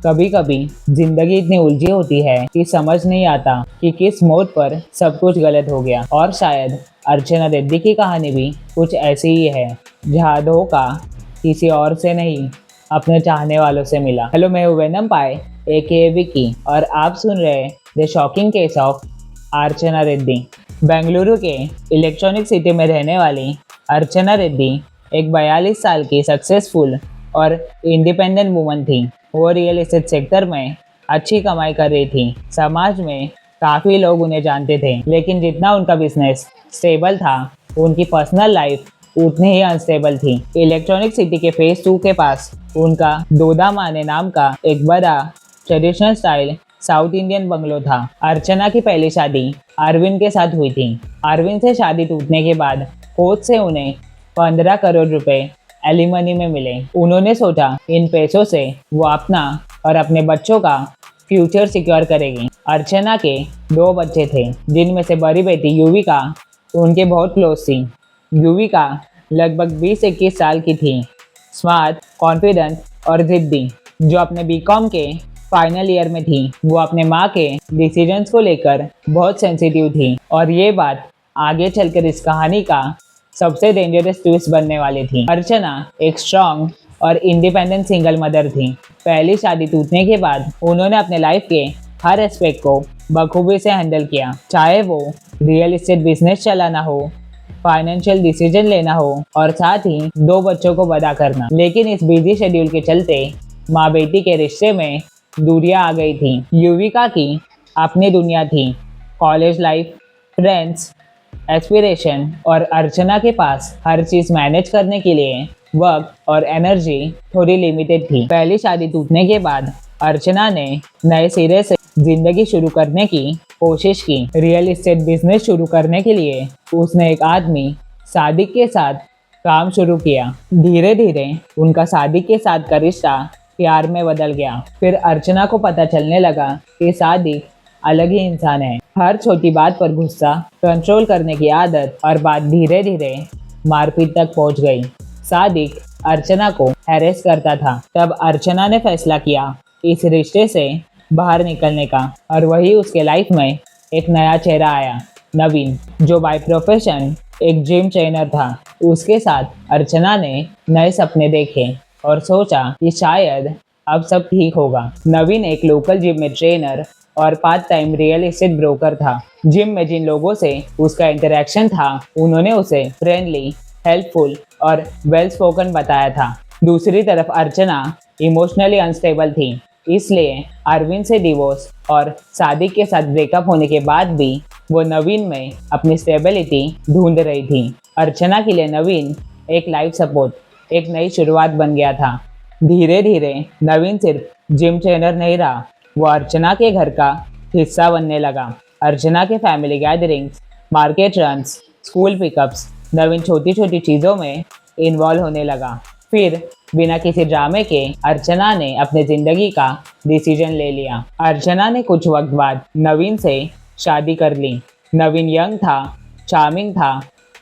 कभी कभी जिंदगी इतनी उलझी होती है कि समझ नहीं आता कि किस मोड़ पर सब कुछ गलत हो गया। और शायद अर्चना रेड्डी की कहानी भी कुछ ऐसी ही है, जहाँ धोखा किसी और से नहीं, अपने चाहने वालों से मिला। हेलो, मैं हूं वेनम पाए ए विकी और आप सुन रहे हैं द शॉकिंग केस ऑफ अर्चना रेड्डी। बेंगलुरु के इलेक्ट्रॉनिक सिटी में रहने वाली अर्चना रेड्डी एक 42 साल की सक्सेसफुल और इंडिपेंडेंट वुमन थी। वो रियल एस्टेट सेक्टर में अच्छी कमाई कर रही थी। समाज में काफ़ी लोग उन्हें जानते थे, लेकिन जितना उनका बिजनेस स्टेबल था, उनकी पर्सनल लाइफ उतनी ही अनस्टेबल थी। इलेक्ट्रॉनिक सिटी के फेज 2 के पास उनका दोदा माने नाम का एक बड़ा traditional style south Indian bungalow था। अर्चना की पहली शादी अरविंद के साथ हुई थी। अरविंद से शादी टूटने के बाद कोर्ट से उन्हें 15 करोड़ रुपए एलिमनी में मिले। उन्होंने सोचा इन पैसों से वो अपना और अपने बच्चों का फ्यूचर सिक्योर करेगी। अर्चना के 2 बच्चे थे, जिनमें से बड़ी बेटी युविका उनके बहुत क्लोज थी। युविका लगभग 20-21 साल की थी, स्मार्ट, कॉन्फिडेंट और जिद्दी, जो अपने बीकॉम के फाइनल ईयर में थी। वो अपने माँ के डिसीजंस को लेकर बहुत सेंसिटिव थी और ये बात आगे चलकर इस कहानी का सबसे डेंजरस ट्विस्ट बनने वाली थी। अर्चना एक स्ट्रॉन्ग और इंडिपेंडेंट सिंगल मदर थी। पहली शादी टूटने के बाद उन्होंने अपने लाइफ के हर एस्पेक्ट को बखूबी से हैंडल किया, चाहे वो रियल एस्टेट बिजनेस चलाना हो, फाइनेंशियल डिसीजन लेना हो और साथ ही 2 बच्चों को बड़ा करना। लेकिन इस बिजी शेड्यूल के चलते माँ बेटी के रिश्ते में दूरियां आ गई थी। युविका की अपनी दुनिया थी, कॉलेज लाइफ, फ्रेंड्स, एस्पिरेशन, और अर्चना के पास हर चीज़ मैनेज करने के लिए वक्त और एनर्जी थोड़ी लिमिटेड थी। पहली शादी टूटने के बाद अर्चना ने नए सिरे से जिंदगी शुरू करने की कोशिश की। रियल एस्टेट बिजनेस शुरू करने के लिए उसने एक आदमी सादिक के साथ काम शुरू किया। धीरे धीरे उनका सादिक के साथ का रिश्ता प्यार में बदल गया। फिर अर्चना को पता चलने लगा कि सादिक अलग ही इंसान है। हर छोटी बात पर गुस्सा, कंट्रोल करने की आदत और बात धीरे धीरे मारपीट तक पहुंच गई। सादिक अर्चना को हैरेस करता था। तब अर्चना ने फैसला किया इस रिश्ते से बाहर निकलने का, और वही उसके लाइफ में एक नया चेहरा आया, नवीन, जो बाय प्रोफेशन एक जिम ट्रेनर था। उसके साथ अर्चना ने नए सपने देखे और सोचा कि शायद अब सब ठीक होगा। नवीन एक लोकल जिम में ट्रेनर और part time real estate broker था। जिम में जिन लोगों से उसका इंटरेक्शन था, उन्होंने उसे फ्रेंडली, हेल्पफुल और वेल स्पोकन बताया था। दूसरी तरफ अर्चना इमोशनली अनस्टेबल थी, इसलिए अरविंद से डिवोर्स और सादिक के साथ ब्रेकअप होने के बाद भी वो नवीन में अपनी स्टेबिलिटी ढूंढ रही थी। अर्चना के लिए नवीन एक लाइफ सपोर्ट, एक नई शुरुआत बन गया था। धीरे धीरे नवीन सिर्फ जिम ट्रेनर नहीं रहा, वो अर्चना के घर का हिस्सा बनने लगा। अर्चना के family gatherings, market runs, school pickups, Naveen छोटी छोटी चीज़ों में इन्वॉल्व होने लगा। फिर बिना किसी ड्रामे के अर्चना ने अपने ज़िंदगी का डिसीजन ले लिया। अर्चना ने कुछ वक्त बाद नवीन से शादी कर ली। नवीन यंग था, चार्मिंग था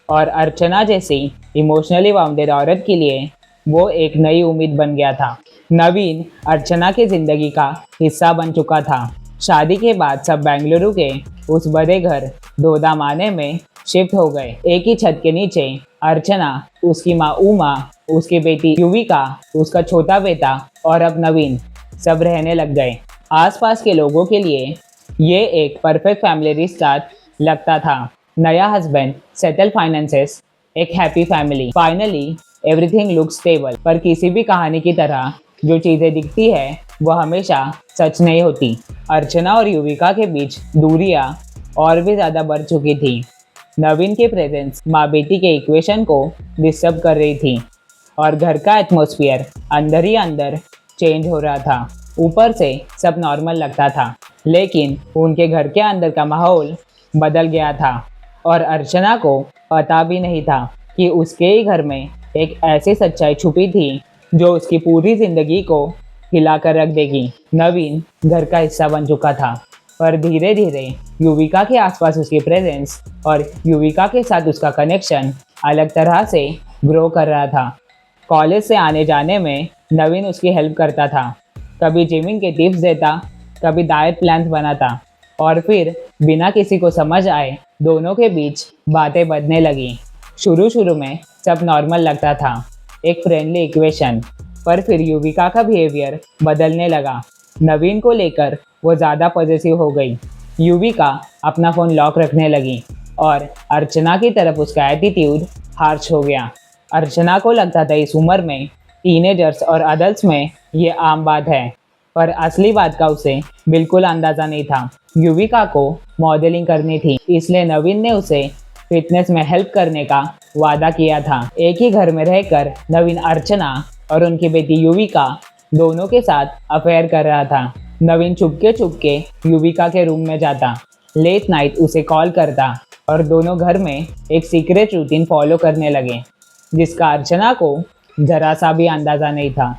और अर्चना जैसी इमोशनली बाउंडेड औरत के लिए वो एक नई उम्मीद बन गया था। नवीन अर्चना की ज़िंदगी का हिस्सा बन चुका था। शादी के बाद सब बेंगलुरु के उस बड़े घर दोदा माने में शिफ्ट हो गए। एक ही छत के नीचे अर्चना, उसकी माँ उमा, उसकी बेटी युविका, उसका छोटा बेटा और अब नवीन सब रहने लग गए। आसपास के लोगों के लिए ये एक परफेक्ट फैमिली रिस्टार्ट लगता था। नया हस्बैंड, सेटल फाइनेंसेस, एक happy family, finally everything look stable. पर किसी भी कहानी की तरह जो चीज़ें दिखती है वह हमेशा सच नहीं होती। अर्चना और युविका के बीच दूरियां और भी ज़्यादा बढ़ चुकी थी। नवीन की प्रेजेंस माँ बेटी के इक्वेशन को डिस्टर्ब कर रही थी और घर का एटमॉस्फेयर अंदर ही अंदर चेंज हो रहा था। ऊपर से सब नॉर्मल लगता था, लेकिन उनके घर के अंदर का माहौल बदल गया था और अर्चना को पता भी नहीं था कि उसके ही घर में एक ऐसी सच्चाई छुपी थी जो उसकी पूरी जिंदगी को हिलाकर रख देगी। नवीन घर का हिस्सा बन चुका था, पर धीरे धीरे युविका के आसपास उसकी प्रेजेंस और युविका के साथ उसका कनेक्शन अलग तरह से ग्रो कर रहा था। कॉलेज से आने जाने में नवीन उसकी हेल्प करता था, कभी जिमिंग के टिप्स देता, कभी डाइट प्लान्स बनाता और फिर बिना किसी को समझ आए दोनों के बीच बातें बढ़ने लगी। शुरू शुरू में सब नॉर्मल लगता था, एक फ्रेंडली इक्वेशन। पर फिर युविका का बिहेवियर बदलने लगा। नवीन को लेकर वो ज़्यादा पॉजिटिव हो गई। युविका अपना फ़ोन लॉक रखने लगी और अर्चना की तरफ उसका एटीट्यूड हार्श हो गया। अर्चना को लगता था इस उम्र में टीनेजर्स और अडल्ट्स में ये आम बात है, पर असली बात का उसे बिल्कुल अंदाज़ा नहीं था। युविका को मॉडलिंग करनी थी, इसलिए नवीन ने उसे फिटनेस में हेल्प करने का वादा किया था। एक ही घर में रहकर नवीन अर्चना और उनकी बेटी युविका दोनों के साथ अफेयर कर रहा था। नवीन चुपके युविका के रूम में जाता, लेट नाइट उसे कॉल करता और दोनों घर में एक सीक्रेट रूटीन फॉलो करने लगे, जिसका अर्चना को जरा सा भी अंदाज़ा नहीं था।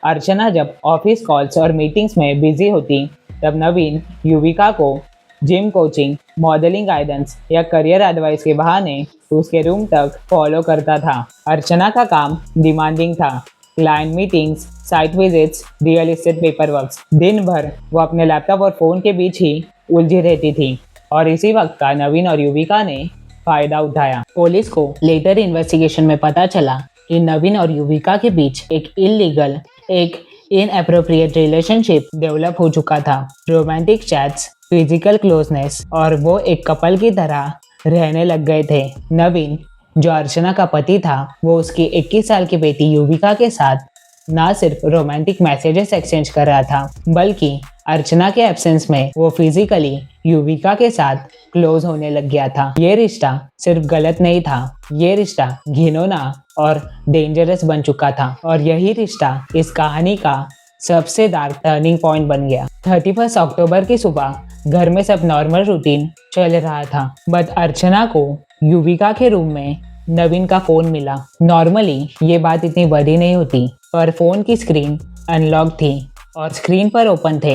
अर्चना जब ऑफिस कॉल्स और मीटिंग्स में बिजी होती, तब नवीन युविका को जिम कोचिंग, मॉडलिंग गाइडेंस या करियर एडवाइस के बहाने उसके रूम तक फॉलो करता था। अर्चना का काम डिमांडिंग था, client meetings, site visits, real estate paper works. दिन भर वो अपने लैपटॉप और फ़ोन के बीच ही उलझी रहती थी और इसी वक्त का नवीन और युविका ने फ़ायदा उठाया। पुलिस को लेटर इन्वेस्टिगेशन में पता चला कि नवीन और युविका के बीच एक इलीगल, एक इनएप्रोप्रिएट रिलेशनशिप डेवलप हो चुका था। रोमांटिक चैट्स, फिजिकल क्लोजनेस और वो एक कपल की तरह रहने लग गए थे। नवीन, जो अर्चना का पति था, वो उसकी 21 साल की बेटी युविका के साथ ना सिर्फ रोमांटिक मैसेजेस एक्सचेंज कर रहा था, बल्कि अर्चना के एब्सेंस में वो फिजिकली युविका के साथ क्लोज होने लग गया था। ये रिश्ता सिर्फ गलत नहीं था, ये रिश्ता घिनौना और डेंजरस बन चुका था और यही रिश्ता इस कहानी का सबसे डार्क टर्निंग पॉइंट बन गया। 31 अक्टूबर की सुबह घर में सब नॉर्मल रूटीन चल रहा था, बट अर्चना को युविका के रूम में नवीन का फ़ोन मिला। नॉर्मली ये बात इतनी बड़ी नहीं होती, पर फ़ोन की स्क्रीन अनलॉक थी और स्क्रीन पर ओपन थे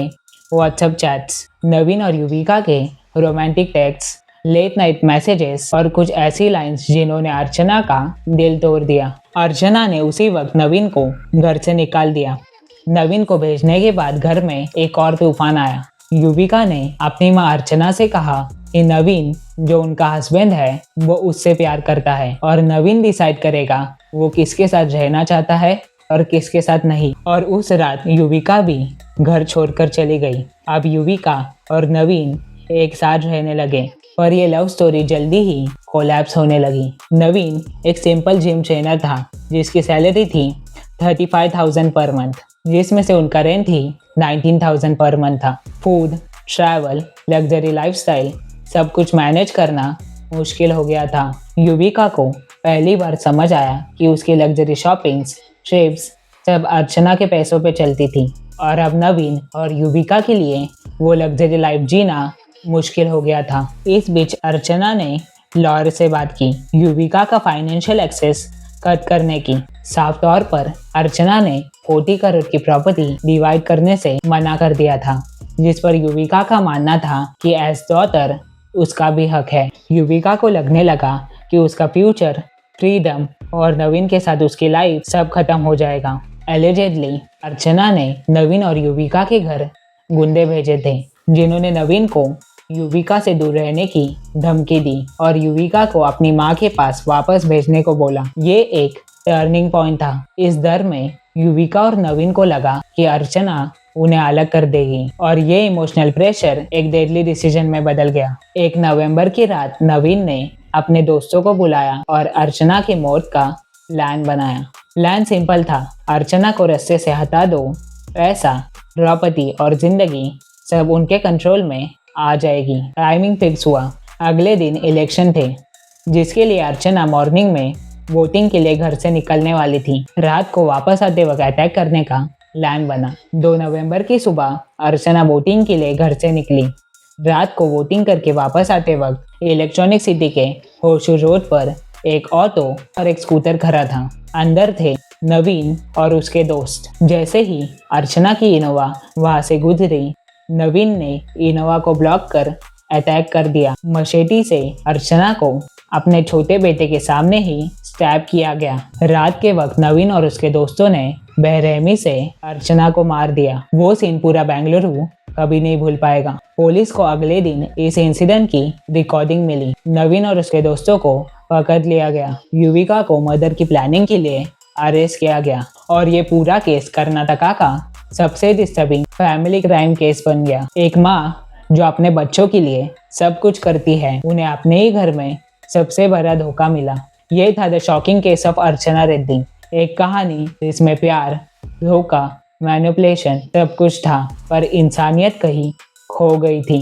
व्हाट्सएप चैट्स, नवीन और युविका के romantic text, late night messages और कुछ ऐसी लाइंस जिन्होंने अर्चना का दिल तोड़ दिया। अर्चना ने उसी वक्त नवीन को घर से निकाल दिया। नवीन को भेजने के बाद घर में एक और तूफान आया। युविका ने अपनी माँ अर्चना से कहा कि नवीन, जो उनका हस्बैंड है, वो उससे प्यार करता है और नवीन डिसाइड करेगा वो किसके साथ रहना चाहता है और किसके साथ नहीं। और उस रात युविका भी घर छोड़कर चली गई। अब युविका और नवीन एक साथ रहने लगे, पर ये लव स्टोरी जल्दी ही कोलैप्स होने लगी। नवीन एक सिंपल जिम ट्रेनर था जिसकी सैलरी थी 35,000 पर मंथ, जिसमें से उनका रेंट ही 19,000 पर मंथ था। फूड, ट्रैवल, लग्जरी लाइफस्टाइल सब कुछ मैनेज करना मुश्किल हो गया था। युविका को पहली बार समझ आया कि उसकी लग्जरी शॉपिंग्स, ट्रिप्स सब अर्चना के पैसों पे चलती थी और अब नवीन और युविका के लिए वो लग्जरी लाइफ जीना मुश्किल हो गया था। इस बीच अर्चना ने लॉयर से बात की युविका का फाइनेंशियल एक्सेस कट करने की। साफ तौर पर अर्चना ने 40 करोड़ की प्रॉपर्टी डिवाइड करने से मना कर दिया था, जिस पर युविका का मानना था कि एज डॉटर उसका भी हक है। युविका को लगने लगा कि उसका फ्यूचर, फ्रीडम और नवीन के साथ उसकी लाइफ सब खत्म हो जाएगा। एलिजेडली अर्चना ने नवीन और युविका के घर गुंडे भेजे थे, जिन्होंने नवीन को युविका से दूर रहने की धमकी दी और युविका को अपनी माँ के पास वापस भेजने को बोला। ये एक टर्निंग पॉइंट था। इस डर में युविका और नवीन को लगा कि अर्चना उन्हें अलग कर देगी और ये इमोशनल प्रेशर एक डेडली डिसीजन में बदल गया। 1 नवंबर की रात नवीन ने अपने दोस्तों को बुलाया और अर्चना की मौत का प्लान बनाया। प्लान सिंपल था, अर्चना को रास्ते से हटा दो, पैसा, प्रॉपर्टी और जिंदगी सब उनके कंट्रोल में आ जाएगी। टाइमिंग फिक्स हुआ। अगले दिन इलेक्शन थे, जिसके लिए अर्चना मॉर्निंग में वोटिंग के लिए घर से निकलने वाली थी। रात को वापस आते वक्त अटैक करने का प्लान बना। 2 नवंबर की सुबह अर्चना वोटिंग के लिए घर से निकली। रात को वोटिंग करके वापस आते वक्त इलेक्ट्रॉनिक सिटी के होशू रोड पर एक ऑटो और एक स्कूटर खड़ा था। अंदर थे नवीन और उसके दोस्त। जैसे ही अर्चना की इनोवा वहां से गुजरी, नवीन ने इनोवा को ब्लॉक कर अटैक कर दिया। मशेटी से अर्चना को अपने छोटे बेटे के सामने ही स्टैब किया गया। रात के वक्त नवीन और उसके दोस्तों ने बेरहमी से अर्चना को मार दिया। वो सीन पूरा बेंगलुरु कभी नहीं भूल पाएगा। पुलिस को अगले दिन इस इंसिडेंट की रिकॉर्डिंग मिली। नवीन और उसके दोस्तों को पकड़ लिया गया। युविका को मर्डर की प्लानिंग के लिए अरेस्ट किया गया और ये पूरा केस कर्नाटका का सबसे डिस्टर्बिंग फैमिली क्राइम केस बन गया। एक माँ जो अपने बच्चों के लिए सब कुछ करती है, उन्हें अपने ही घर में सबसे बड़ा धोखा मिला। ये था द शॉकिंग केस ऑफ अर्चना रेड्डी। एक कहानी जिसमें प्यार, धोखा, मैनिपुलेशन सब कुछ था, पर इंसानियत कहीं खो गई थी।